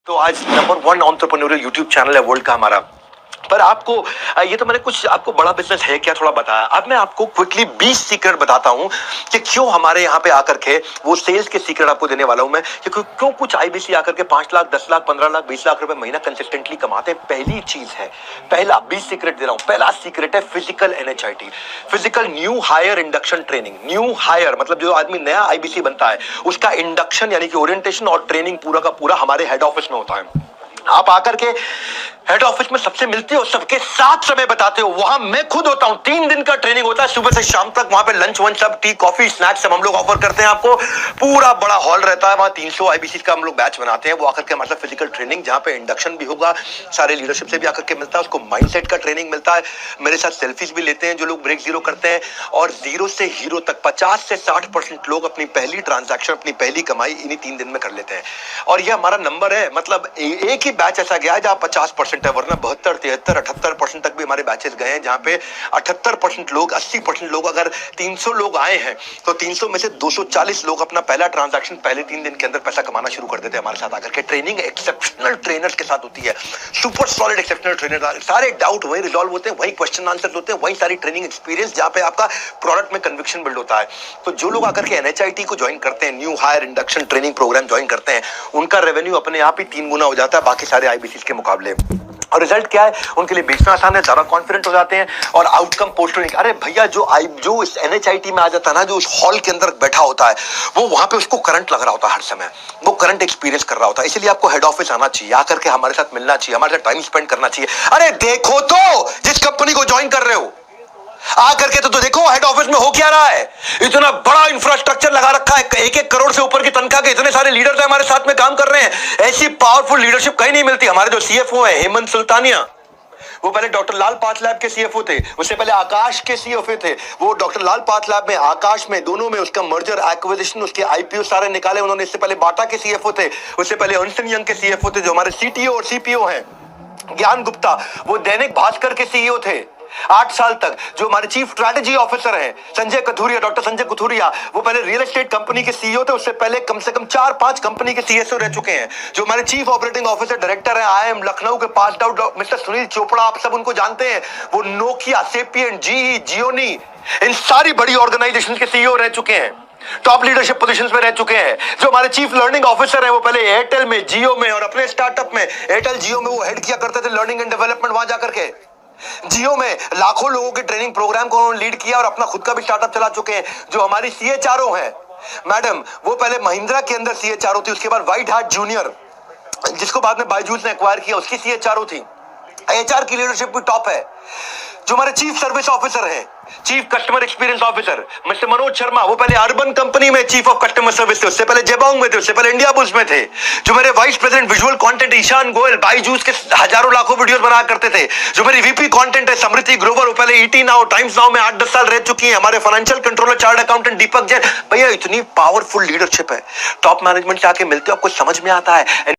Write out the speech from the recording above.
तो आज number 1 entrepreneurial YouTube channel है वर्ल्ड का हमारा। पर आपको ये तो मैंने कुछ आपको बड़ा बिजनेस है क्या थोड़ा बताया। अब मैं आपको क्विकली 20 सीक्रेट बताता हूं कि क्यों हमारे यहाँ पे आकर के वो सेल्स के सीक्रेट आपको देने वाला हूं मैं कि क्यों कुछ आईबीसी आकर के 5 लाख 10 लाख 15 लाख 20 लाख रुपए महीना कंसिस्टेंटली कमाते हैं। पहली चीज है, पहला 20 सीक्रेट दे रहा हूं। पहला सीक्रेट है physical NHIT, physical new hire induction training. New hire मतलब जो आदमी नया आईबीसी बनता है उसका इंडक्शन यानी कि ओरिएंटेशन और ट्रेनिंग पूरा का पूरा हमारे हेड ऑफिस में होता है। आप आकर के हेड ऑफिस में सबसे मिलते हो, सबके साथ समय बताते हो। वहां मैं खुद होता हूं, 3 दिन का ट्रेनिंग होता है सुबह से शाम तक। वहां पे लंच वंच सब टी कॉफी स्नैक्स सब हम लोग ऑफर करते हैं आपको। पूरा बड़ा हॉल रहता है, वहां 300 आईबीसी का हम लोग बैच बनाते हैं। वो आकर के मतलब फिजिकल ट्रेनिंग जहां पे इंडक्शन भी होगा, सारे लीडरशिप से भी आकर के मिलता है, उसको माइंडसेट का ट्रेनिंग मिलता है। मेरे साथ सेल्फीज भी लेते हैं जो लोग ब्रेक जीरो करते हैं। और जीरो से हीरो तक 50 से 60% लोग अपनी पहली ट्रांजैक्शन, अपनी पहली कमाई इन्हीं 3 दिन में कर लेते हैं। और ये हमारा नंबर है, मतलब एक ही बैच ऐसा गया है जहां 50% है, वरना 72 73 78% तक भी हमारे बैचेस गए हैं जहां पे 78% लोग 80% लोग, अगर 300 लोग आए हैं तो 300 में से 240 लोग अपना पहला ट्रांजैक्शन पहले 3 दिन के अंदर पैसा कमाना शुरू कर देते हैं हमारे साथ आकर के। ट्रेनिंग एक्सेप्शनल ट्रेनर्स के साथ होती है, सुपर सॉलिड एक्सेप्शनल ट्रेनर। सारे डाउट वहीं रिजॉल्व होते हैं, वहीं क्वेश्चन आंसर होते हैं, वहीं सारी ट्रेनिंग एक्सपीरियंस जहां पे आपका प्रोडक्ट में कन्विक्शन बिल्ड होता है। तो जो लोग आकर के एनएचआईटी को ज्वाइन करते हैं, new hire induction training program join करते हैं, उनका रेवेन्यू अपने आप ही 3 गुना हो जाता है बाकी सारे आईबीसी के मुकाबले। और रिजल्ट क्या है, उनके लिए बेचना आसान है, ज्यादा कॉन्फिडेंट हो जाते हैं और आउटकम पोस्ट होने। अरे भैया जो इस एनएचआईटी में आ जाता है ना, जो उस हॉल के अंदर बैठा होता है, वो वहां पे उसको करंट लग रहा होता है हर समय, वो करंट एक्सपीरियंस कर रहा होता है। इसलिए आपको हेड ऑफिस आना चाहिए, आकर के हमारे साथ मिलना चाहिए, हमारे साथ टाइम स्पेंड करना चाहिए। अरे देखो तो जिस कंपनी को ज्वाइन कर रहे हो आकर के तो देखो हेड ऑफिस में हो क्या रहा है। इतना बड़ा इंफ्रास्ट्रक्चर लगा रखा है, 1-1 करोड़ से ऊपर की तनख्वाह के इतने सारे लीडर्स हमारे साथ में काम कर रहे हैं। ऐसी पावरफुल लीडरशिप कहीं नहीं मिलती। हमारे जो सीएफओ है हेमंत सुल्तानिया, वो पहले डॉक्टर लाल पाथलैब के सीएफओ थे, उससे पहले आकाश के सीएफओ थे। वो डॉक्टर लाल पाथलैब में, आकाश में, दोनों में उसका मर्जर एक्विजिशन, उसके आईपीओ सारे निकाले उन्होंने। इससे पहले बाटा के सीएफओ थे, उससे पहले अर्नस्ट एंड यंग के सीएफओ थे। जो हमारे सीटीओ और सीपीओ हैं ज्ञान गुप्ता, वो दैनिक भास्कर के सीईओ थे 8 साल तक। जो हमारे चीफ स्ट्रैटेजी ऑफिसर हैं संजय कथुरिया, डॉक्टर संजय कथुरिया, वो पहले रियल एस्टेट कंपनी के सीईओ थे, उससे पहले कम से कम 4-5 कंपनी के सीएसओ रह चुके हैं। जो हमारे चीफ ऑपरेटिंग ऑफिसर डायरेक्टर हैं आईएम लखनऊ के pass out mister Sunil Chopra, आप सब उनको जानते हैं। वो नोकिया, सेपियन, जीई, जियोनी, इन सारी बड़ी ऑर्गेनाइजेशन के सीईओ रह चुके हैं, टॉप लीडरशिप पोजीशंस में रह चुके हैं। जो हमारे चीफ लर्निंग ऑफिसर हैं वो पहले एयरटेल में, जियो में और अपने स्टार्टअप में, एयरटेल जियो में वो हेड किया करते थे लर्निंग एंड डेवलपमेंट। वहां जाकर के जियो में लाखों लोगों के ट्रेनिंग प्रोग्राम को उन्होंने लीड किया और अपना खुद का भी स्टार्टअप चला चुके हैं। जो हमारी सीएचआरओ है मैडम, वो पहले महिंद्रा के अंदर सीएचआरओ थी, उसके बाद व्हाइट हार्ट जूनियर, जिसको बाद में बायजूस ने एक्वायर किया, उसकी सीएचआरओ थी। एचआर की लीडरशिप भी टॉप है। जो हमारे चीफ सर्विस ऑफिसर हैं, chief customer experience officer mister Manoj Sharma, वो पहले अर्बन कंपनी में चीफ ऑफ कस्टमर सर्विस थे, उससे पहले जेबोंग में थे, उससे पहले इंडिया बुल्स में थे। जो मेरे vice president visual content Ishan Goyal, Byju's के हजारों लाखों वीडियोस बना करते थे। जो मेरी वीपी कंटेंट है समृति ग्रोवर, वो पहले ईटी नाउ, टाइम्स नाउ में 8-10 साल रह चुकी है। हमारे फाइनेंशियल कंट्रोलर चार्ट अकाउंटेंट दीपक जैन। भैया इतनी पावरफुल लीडरशिप है, टॉप मैनेजमेंट से आके मिलते हो, आपको समझ में आता है।